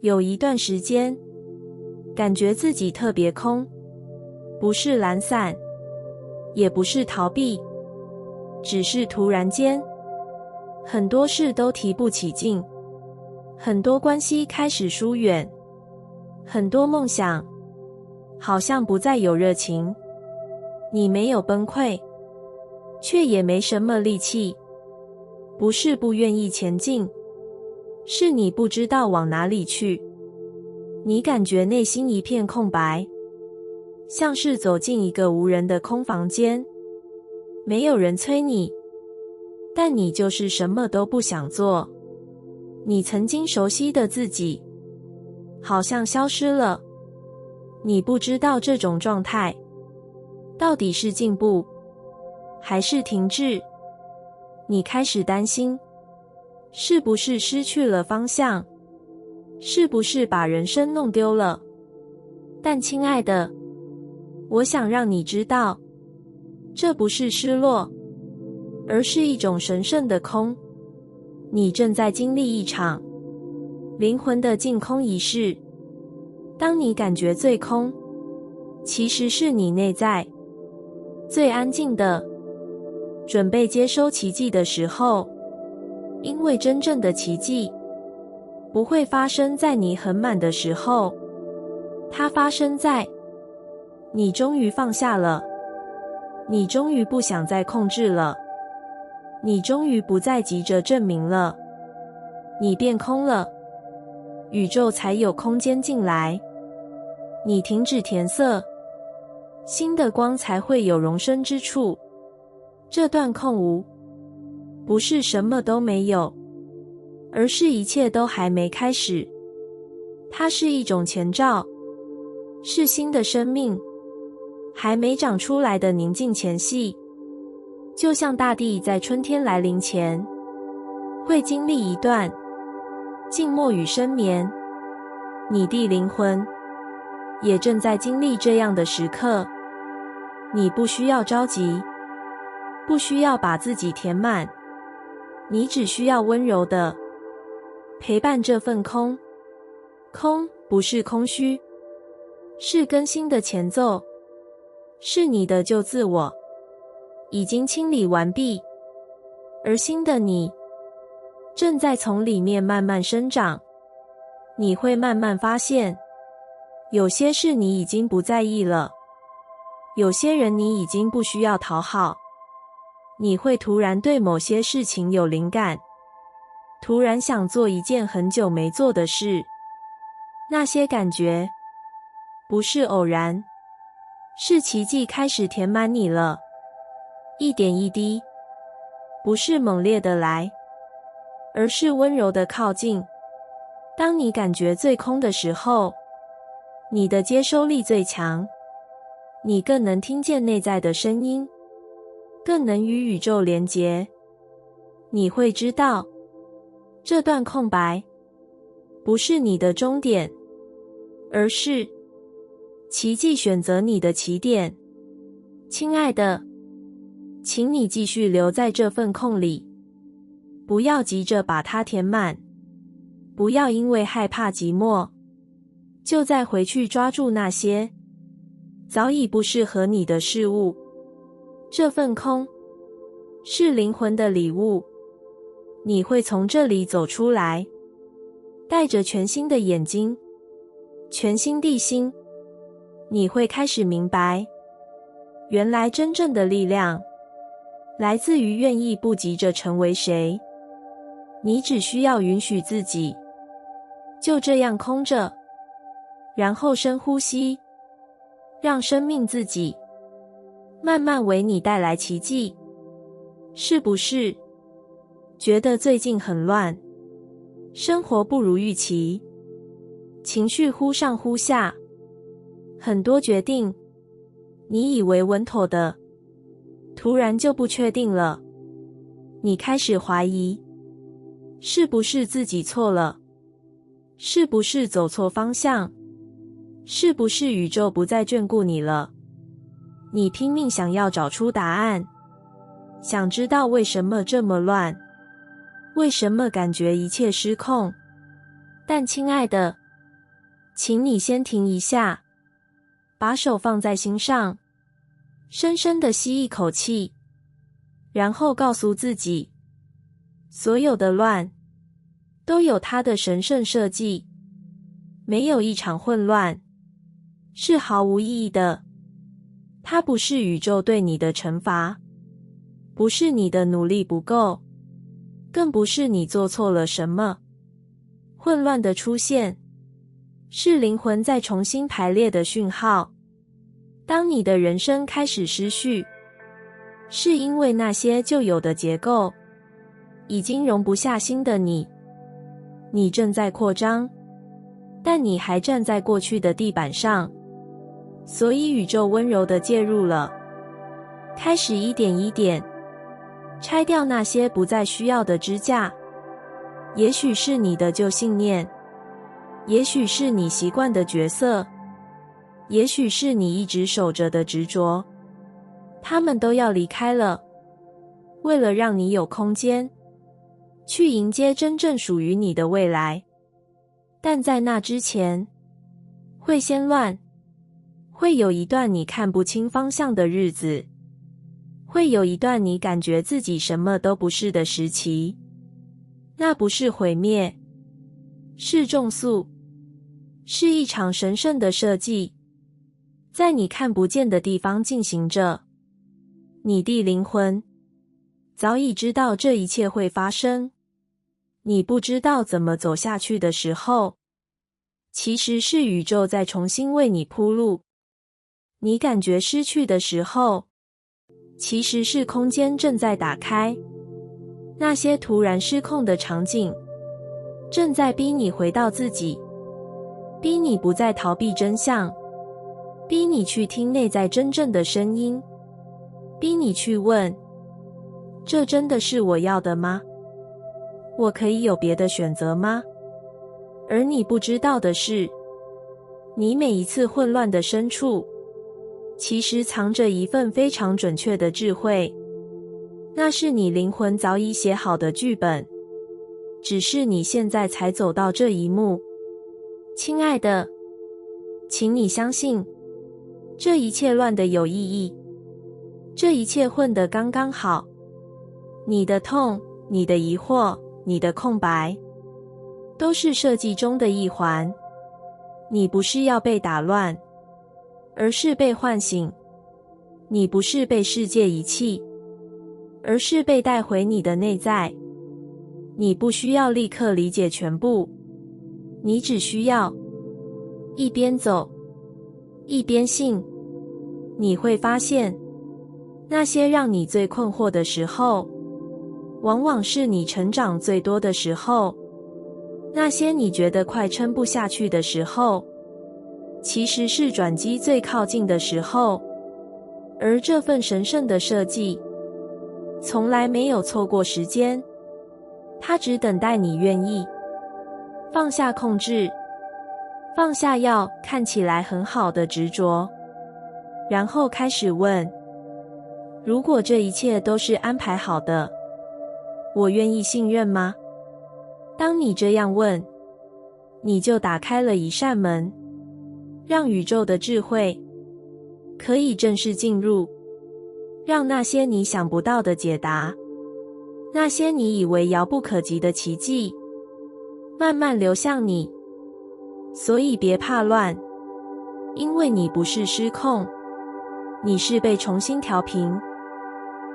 有一段时间，感觉自己特别空，不是懒散，也不是逃避，只是突然间，很多事都提不起劲，很多关系开始疏远，很多梦想好像不再有热情。你没有崩溃，却也没什么力气，不是不愿意前进，是你不知道往哪里去。你感觉内心一片空白，像是走进一个无人的空房间，没有人催你，但你就是什么都不想做。你曾经熟悉的自己，好像消失了。你不知道这种状态，到底是进步，还是停滞？你开始担心，是不是失去了方向？是不是把人生弄丢了？但亲爱的，我想让你知道，这不是失落，而是一种神圣的空。你正在经历一场灵魂的净空仪式。当你感觉最空，其实是你内在最安静的，准备接收奇迹的时候。因为真正的奇迹不会发生在你很满的时候，它发生在你终于放下了，你终于不想再控制了，你终于不再急着证明了，你变空了，宇宙才有空间进来，你停止填色，新的光才会有容身之处。这段空无不是什么都没有，而是一切都还没开始。它是一种前兆，是新的生命还没长出来的宁静前夕。就像大地在春天来临前会经历一段静默与深眠，你的灵魂也正在经历这样的时刻。你不需要着急，不需要把自己填满，你只需要温柔地陪伴这份空。空不是空虚，是更新的前奏，是你的旧自我已经清理完毕，而新的你正在从里面慢慢生长。你会慢慢发现，有些事你已经不在意了，有些人你已经不需要讨好。你会突然对某些事情有灵感，突然想做一件很久没做的事。那些感觉不是偶然，是奇迹开始填满你了，一点一滴，不是猛烈的来，而是温柔的靠近。当你感觉最空的时候，你的接收力最强，你更能听见内在的声音，更能与宇宙连结。你会知道，这段空白不是你的终点，而是奇迹选择你的起点。亲爱的，请你继续留在这份空里，不要急着把它填满，不要因为害怕寂寞，就再回去抓住那些早已不适合你的事物。这份空是灵魂的礼物，你会从这里走出来，带着全新的眼睛，全新的心。你会开始明白，原来真正的力量来自于愿意不急着成为谁。你只需要允许自己就这样空着，然后深呼吸，让生命自己慢慢为你带来奇迹。是不是觉得最近很乱，生活不如预期，情绪忽上忽下，很多决定你以为稳妥的，突然就不确定了。你开始怀疑，是不是自己错了？是不是走错方向？是不是宇宙不再眷顾你了？你拼命想要找出答案，想知道为什么这么乱，为什么感觉一切失控。但亲爱的，请你先停一下，把手放在心上，深深地吸一口气，然后告诉自己，所有的乱都有它的神圣设计，没有一场混乱是毫无意义的。它不是宇宙对你的惩罚，不是你的努力不够，更不是你做错了什么。混乱的出现是灵魂在重新排列的讯号。当你的人生开始失序，是因为那些旧有的结构已经容不下新的你。你正在扩张，但你还站在过去的地板上，所以宇宙温柔地介入了，开始一点一点拆掉那些不再需要的支架。也许是你的旧信念，也许是你习惯的角色，也许是你一直守着的执着，他们都要离开了，为了让你有空间去迎接真正属于你的未来。但在那之前，会先乱，会有一段你看不清方向的日子，会有一段你感觉自己什么都不是的时期。那不是毁灭，是重塑，是一场神圣的设计，在你看不见的地方进行着。你的灵魂早已知道这一切会发生，你不知道怎么走下去的时候，其实是宇宙在重新为你铺路。你感觉失去的时候，其实是空间正在打开。那些突然失控的场景，正在逼你回到自己，逼你不再逃避真相，逼你去听内在真正的声音，逼你去问：这真的是我要的吗？我可以有别的选择吗？而你不知道的是，你每一次混乱的深处，其实藏着一份非常准确的智慧。那是你灵魂早已写好的剧本，只是你现在才走到这一幕。亲爱的，请你相信，这一切乱得有意义，这一切混得刚刚好。你的痛，你的疑惑，你的空白，都是设计中的一环。你不是要被打乱，而是被唤醒。你不是被世界遗弃，而是被带回你的内在。你不需要立刻理解全部，你只需要一边走，一边信。你会发现，那些让你最困惑的时候，往往是你成长最多的时候。那些你觉得快撑不下去的时候，其实是转机最靠近的时候。而这份神圣的设计从来没有错过时间，它只等待你愿意放下控制，放下要看起来很好的执着，然后开始问：如果这一切都是安排好的，我愿意信任吗？当你这样问，你就打开了一扇门，让宇宙的智慧可以正式进入，让那些你想不到的解答，那些你以为遥不可及的奇迹，慢慢流向你。所以别怕乱，因为你不是失控，你是被重新调频，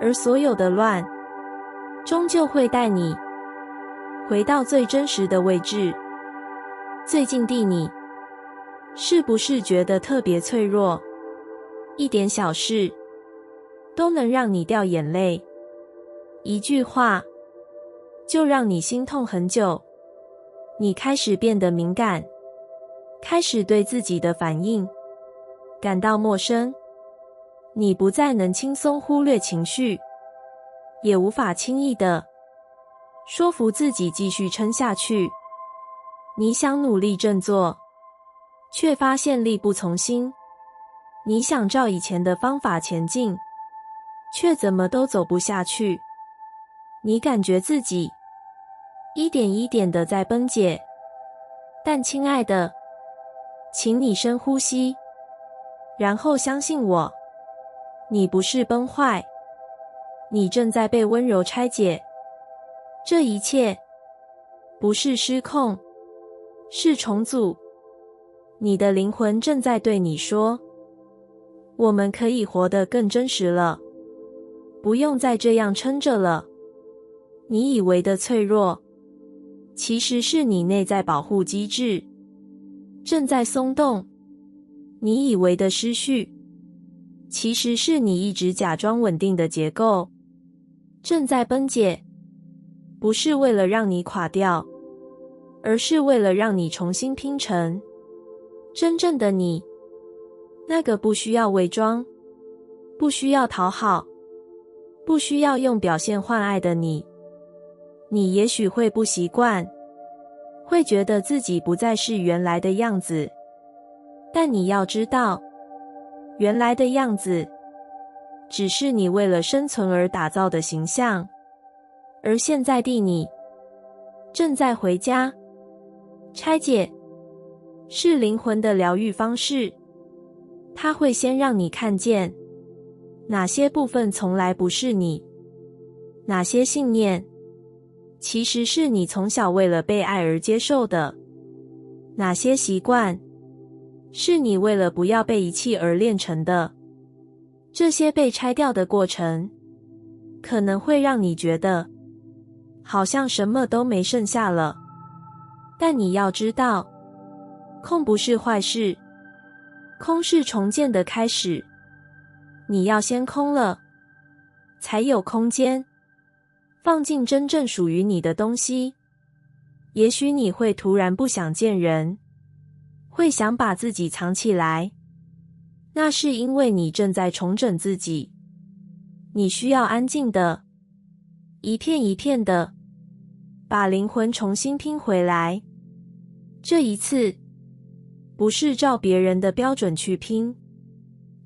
而所有的乱终究会带你回到最真实的位置。最近的你，是不是觉得特别脆弱？一点小事都能让你掉眼泪，一句话就让你心痛很久。你开始变得敏感，开始对自己的反应感到陌生。你不再能轻松忽略情绪，也无法轻易地说服自己继续撑下去。你想努力振作，却发现力不从心。你想照以前的方法前进，却怎么都走不下去。你感觉自己一点一点地在崩解，但亲爱的，请你深呼吸，然后相信我，你不是崩坏，你正在被温柔拆解。这一切不是失控，是重组。你的灵魂正在对你说，我们可以活得更真实了，不用再这样撑着了。你以为的脆弱，其实是你内在保护机制正在松动；你以为的失序，其实是你一直假装稳定的结构正在崩解。不是为了让你垮掉，而是为了让你重新拼成真正的你，那个不需要伪装，不需要讨好，不需要用表现换爱的你。你也许会不习惯，会觉得自己不再是原来的样子，但你要知道，原来的样子只是你为了生存而打造的形象，而现在的你正在回家。拆解是灵魂的疗愈方式，它会先让你看见哪些部分从来不是你，哪些信念其实是你从小为了被爱而接受的，哪些习惯是你为了不要被遗弃而练成的。这些被拆掉的过程可能会让你觉得好像什么都没剩下了，但你要知道，空不是坏事，空是重建的开始。你要先空了，才有空间放进真正属于你的东西。也许你会突然不想见人，会想把自己藏起来，那是因为你正在重整自己。你需要安静的，一片一片的把灵魂重新拼回来。这一次不是照别人的标准去拼，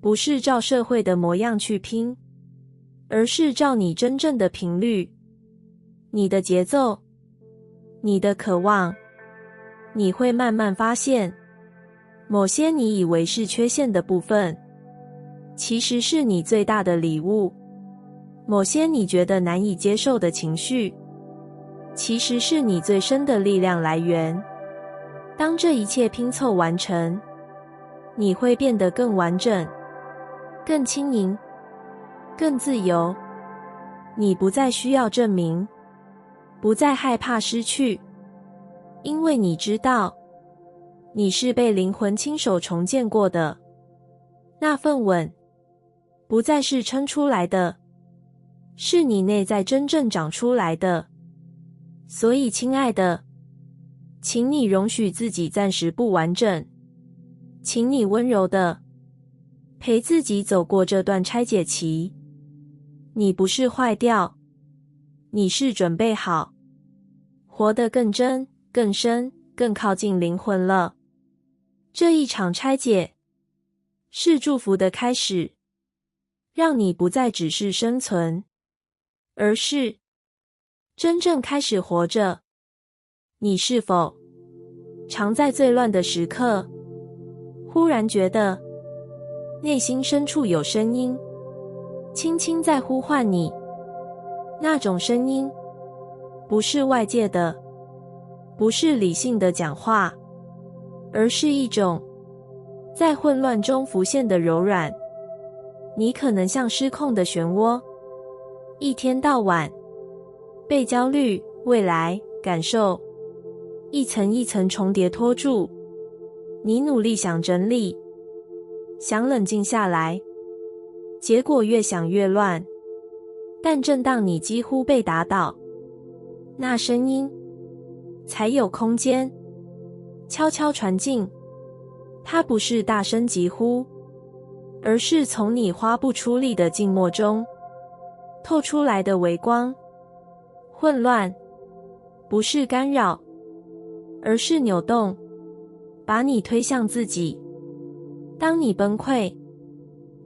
不是照社会的模样去拼，而是照你真正的频率，你的节奏，你的渴望。你会慢慢发现，某些你以为是缺陷的部分，其实是你最大的礼物；某些你觉得难以接受的情绪，其实是你最深的力量来源。当这一切拼凑完成，你会变得更完整，更轻盈，更自由。你不再需要证明，不再害怕失去，因为你知道，你是被灵魂亲手重建过的。那份稳，不再是撑出来的，是你内在真正长出来的。所以，亲爱的，请你容许自己暂时不完整，请你温柔的陪自己走过这段拆解期。你不是坏掉，你是准备好，活得更真、更深、更靠近灵魂了。这一场拆解是祝福的开始，让你不再只是生存，而是真正开始活着。你是否常在最乱的时刻，忽然觉得内心深处有声音，轻轻在呼唤你？那种声音不是外界的，不是理性的讲话，而是一种在混乱中浮现的柔软。你可能像失控的漩涡，一天到晚被焦虑、未来、感受一层一层重叠拖住。你努力想整理，想冷静下来，结果越想越乱。但正当你几乎被打倒，那声音才有空间悄悄传进。它不是大声疾呼，而是从你花不出力的静默中透出来的微光。混乱不是干扰，而是扭动，把你推向自己。当你崩溃，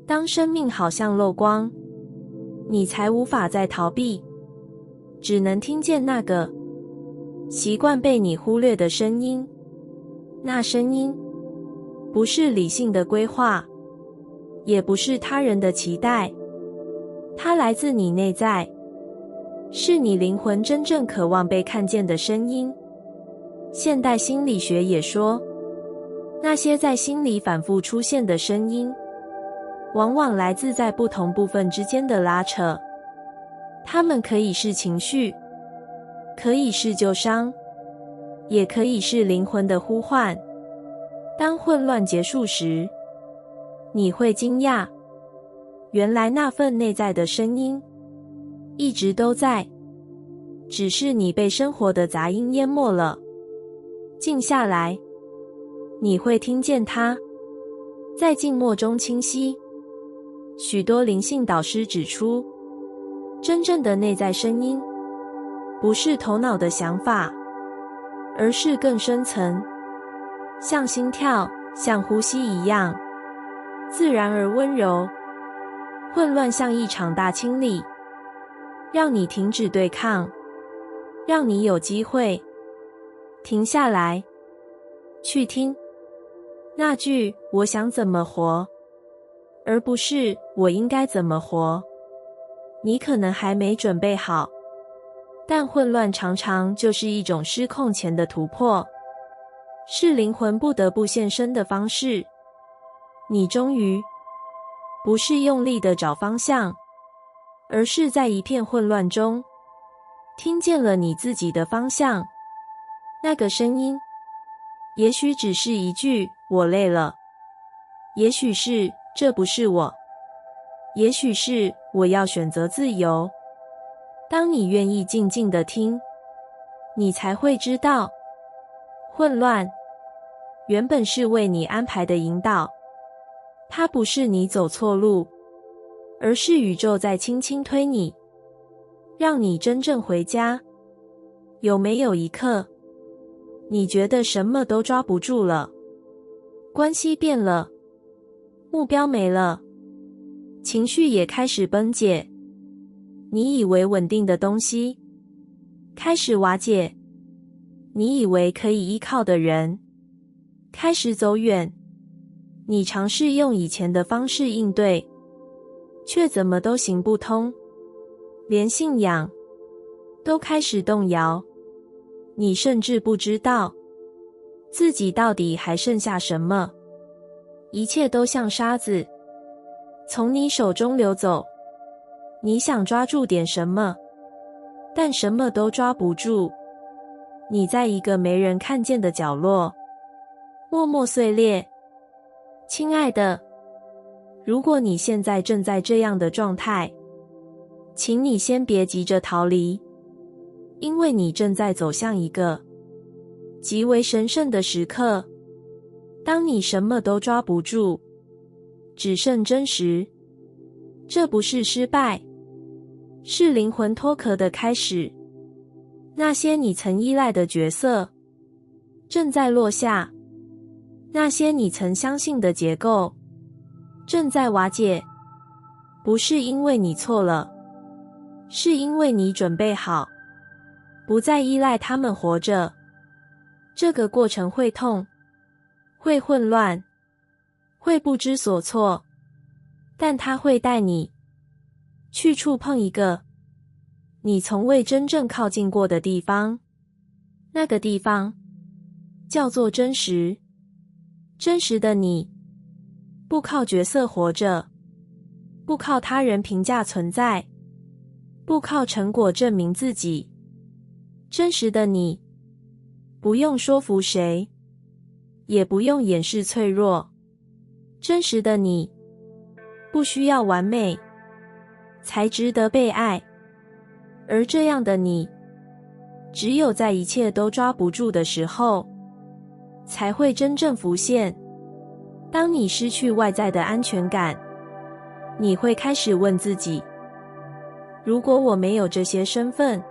当生命好像漏光，你才无法再逃避，只能听见那个习惯被你忽略的声音。那声音不是理性的规划，也不是他人的期待，它来自你内在，是你灵魂真正渴望被看见的声音。现代心理学也说，那些在心里反复出现的声音，往往来自在不同部分之间的拉扯。它们可以是情绪，可以是旧伤，也可以是灵魂的呼唤。当混乱结束时，你会惊讶，原来那份内在的声音一直都在，只是你被生活的杂音淹没了。静下来，你会听见它在静默中清晰。许多灵性导师指出，真正的内在声音不是头脑的想法，而是更深层，像心跳，像呼吸一样自然而温柔。混乱像一场大清理，让你停止对抗，让你有机会停下来，去听那句我想怎么活，而不是我应该怎么活。你可能还没准备好，但混乱常常就是一种失控前的突破，是灵魂不得不现身的方式。你终于不是用力地找方向，而是在一片混乱中听见了你自己的方向。那个声音也许只是一句我累了，也许是这不是我，也许是我要选择自由。当你愿意静静地听，你才会知道，混乱原本是为你安排的引导，它不是你走错路，而是宇宙在轻轻推你，让你真正回家。有没有一刻，你觉得什么都抓不住了？关系变了，目标没了，情绪也开始崩解，你以为稳定的东西开始瓦解，你以为可以依靠的人开始走远，你尝试用以前的方式应对，却怎么都行不通，连信仰都开始动摇。你甚至不知道自己到底还剩下什么，一切都像沙子从你手中流走，你想抓住点什么，但什么都抓不住。你在一个没人看见的角落默默碎裂。亲爱的，如果你现在正在这样的状态，请你先别急着逃离，因为你正在走向一个极为神圣的时刻。当你什么都抓不住，只剩真实，这不是失败，是灵魂脱壳的开始。那些你曾依赖的角色正在落下，那些你曾相信的结构正在瓦解，不是因为你错了，是因为你准备好不再依赖他们活着。这个过程会痛，会混乱，会不知所措，但它会带你去触碰一个你从未真正靠近过的地方。那个地方叫做真实。真实的你不靠角色活着，不靠他人评价存在，不靠成果证明自己。真实的你不用说服谁，也不用掩饰脆弱。真实的你不需要完美才值得被爱，而这样的你只有在一切都抓不住的时候才会真正浮现。当你失去外在的安全感，你会开始问自己，如果我没有这些身份，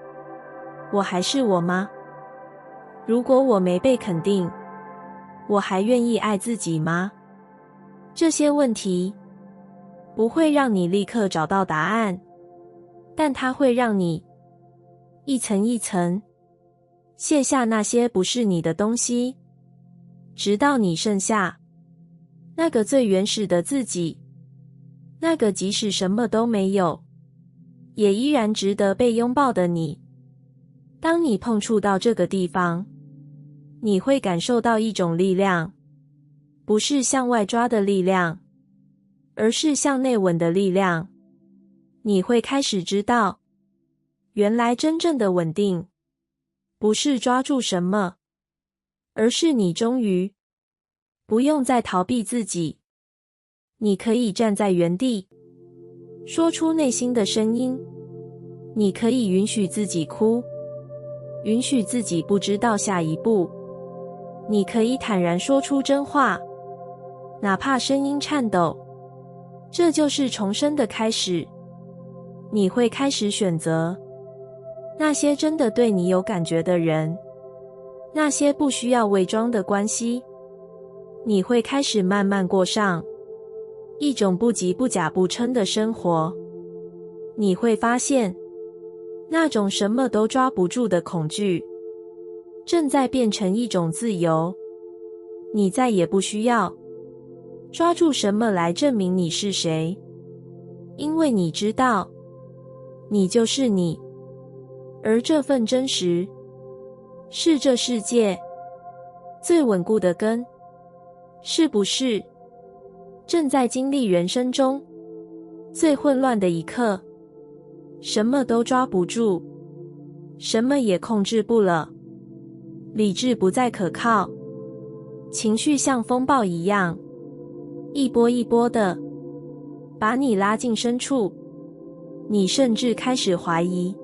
我还是我吗？如果我没被肯定，我还愿意爱自己吗？这些问题不会让你立刻找到答案，但它会让你一层一层卸下那些不是你的东西，直到你剩下那个最原始的自己，那个即使什么都没有，也依然值得被拥抱的你。当你碰触到这个地方，你会感受到一种力量，不是向外抓的力量，而是向内稳的力量。你会开始知道，原来真正的稳定，不是抓住什么，而是你终于不用再逃避自己。你可以站在原地，说出内心的声音。你可以允许自己哭，允许自己不知道下一步。你可以坦然说出真话，哪怕声音颤抖。这就是重生的开始。你会开始选择那些真的对你有感觉的人，那些不需要伪装的关系。你会开始慢慢过上一种不急不假不嗔的生活。你会发现，那种什么都抓不住的恐惧，正在变成一种自由。你再也不需要抓住什么来证明你是谁，因为你知道，你就是你。而这份真实，是这世界最稳固的根。是不是正在经历人生中最混乱的一刻，什么都抓不住，什么也控制不了，理智不再可靠，情绪像风暴一样，一波一波的把你拉进深处。你甚至开始怀疑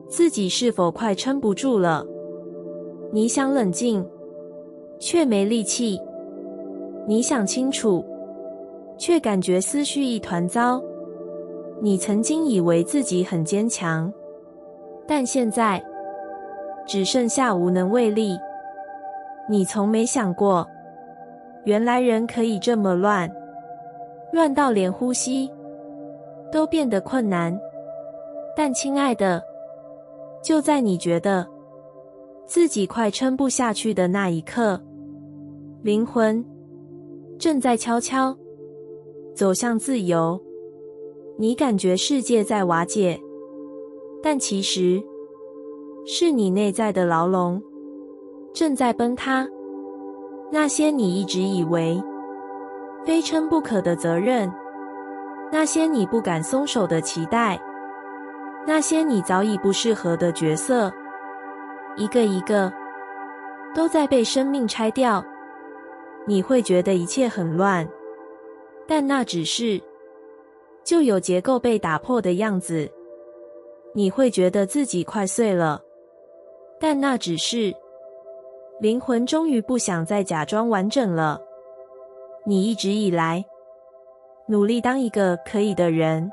自己是否快撑不住了。你想冷静，却没力气。你想清楚，却感觉思绪一团糟。你曾经以为自己很坚强，但现在只剩下无能为力。你从没想过，原来人可以这么乱，乱到连呼吸都变得困难。但亲爱的，就在你觉得自己快撑不下去的那一刻，灵魂正在悄悄走向自由。你感觉世界在瓦解，但其实是你内在的牢笼正在崩塌。那些你一直以为非撑不可的责任，那些你不敢松手的期待，那些你早已不适合的角色，一个一个都在被生命拆掉。你会觉得一切很乱，但那只是旧有结构被打破的样子。你会觉得自己快碎了，但那只是灵魂终于不想再假装完整了。你一直以来努力当一个可以的人，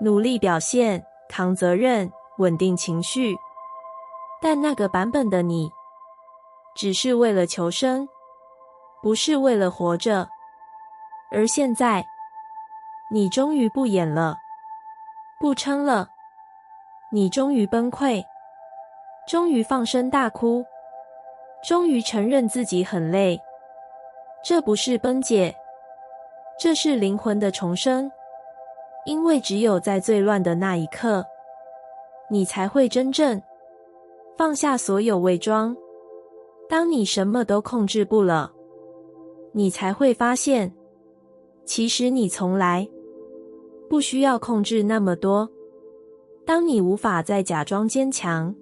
努力表现，扛责任，稳定情绪，但那个版本的你只是为了求生，不是为了活着。而现在，你终于不演了，不撑了，你终于崩溃，终于放声大哭，终于承认自己很累。这不是崩解，这是灵魂的重生。因为只有在最乱的那一刻，你才会真正放下所有伪装。当你什么都控制不了，你才会发现，其实你从来不需要控制那么多。当你无法再假装坚强，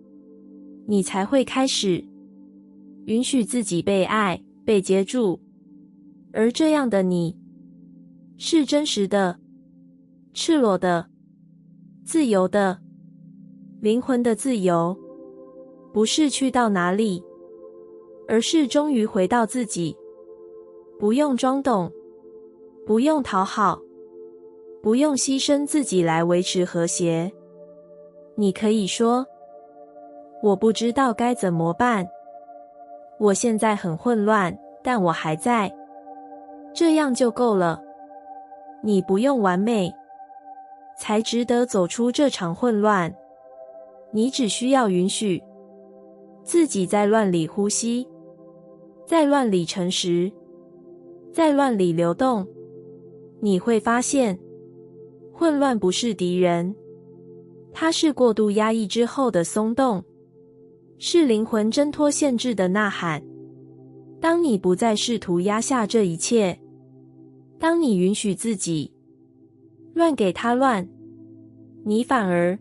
你才会开始允许自己被爱，被接住。而这样的你，是真实的，赤裸的，自由的。灵魂的自由，不是去到哪里，而是终于回到自己。不用装懂，不用讨好，不用牺牲自己来维持和谐。你可以说，我不知道该怎么办，我现在很混乱，但我还在。这样就够了。你不用完美，才值得走出这场混乱。你只需要允许自己在乱里呼吸，在乱里诚实，在乱里流动，你会发现，混乱不是敌人，它是过度压抑之后的松动，是灵魂挣脱限制的呐喊。当你不再试图压下这一切，当你允许自己乱给它乱，你反而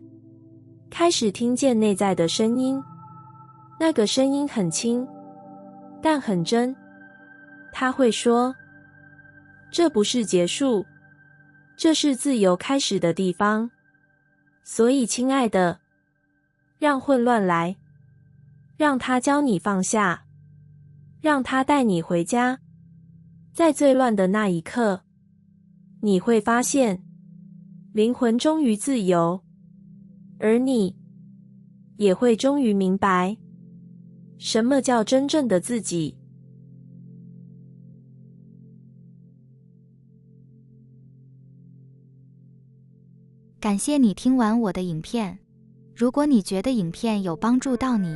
开始听见内在的声音。那个声音很轻，但很真。它会说，这不是结束，这是自由开始的地方。所以亲爱的，让混乱来，让它教你放下，让它带你回家。在最乱的那一刻，你会发现灵魂终于自由，而你也会终于明白什么叫真正的自己。感谢你听完我的影片。如果你觉得影片有帮助到你，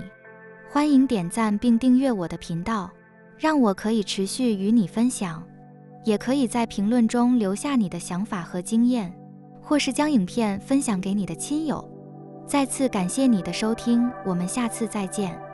欢迎点赞并订阅我的频道，让我可以持续与你分享。也可以在评论中留下你的想法和经验，或是将影片分享给你的亲友。再次感谢你的收听，我们下次再见。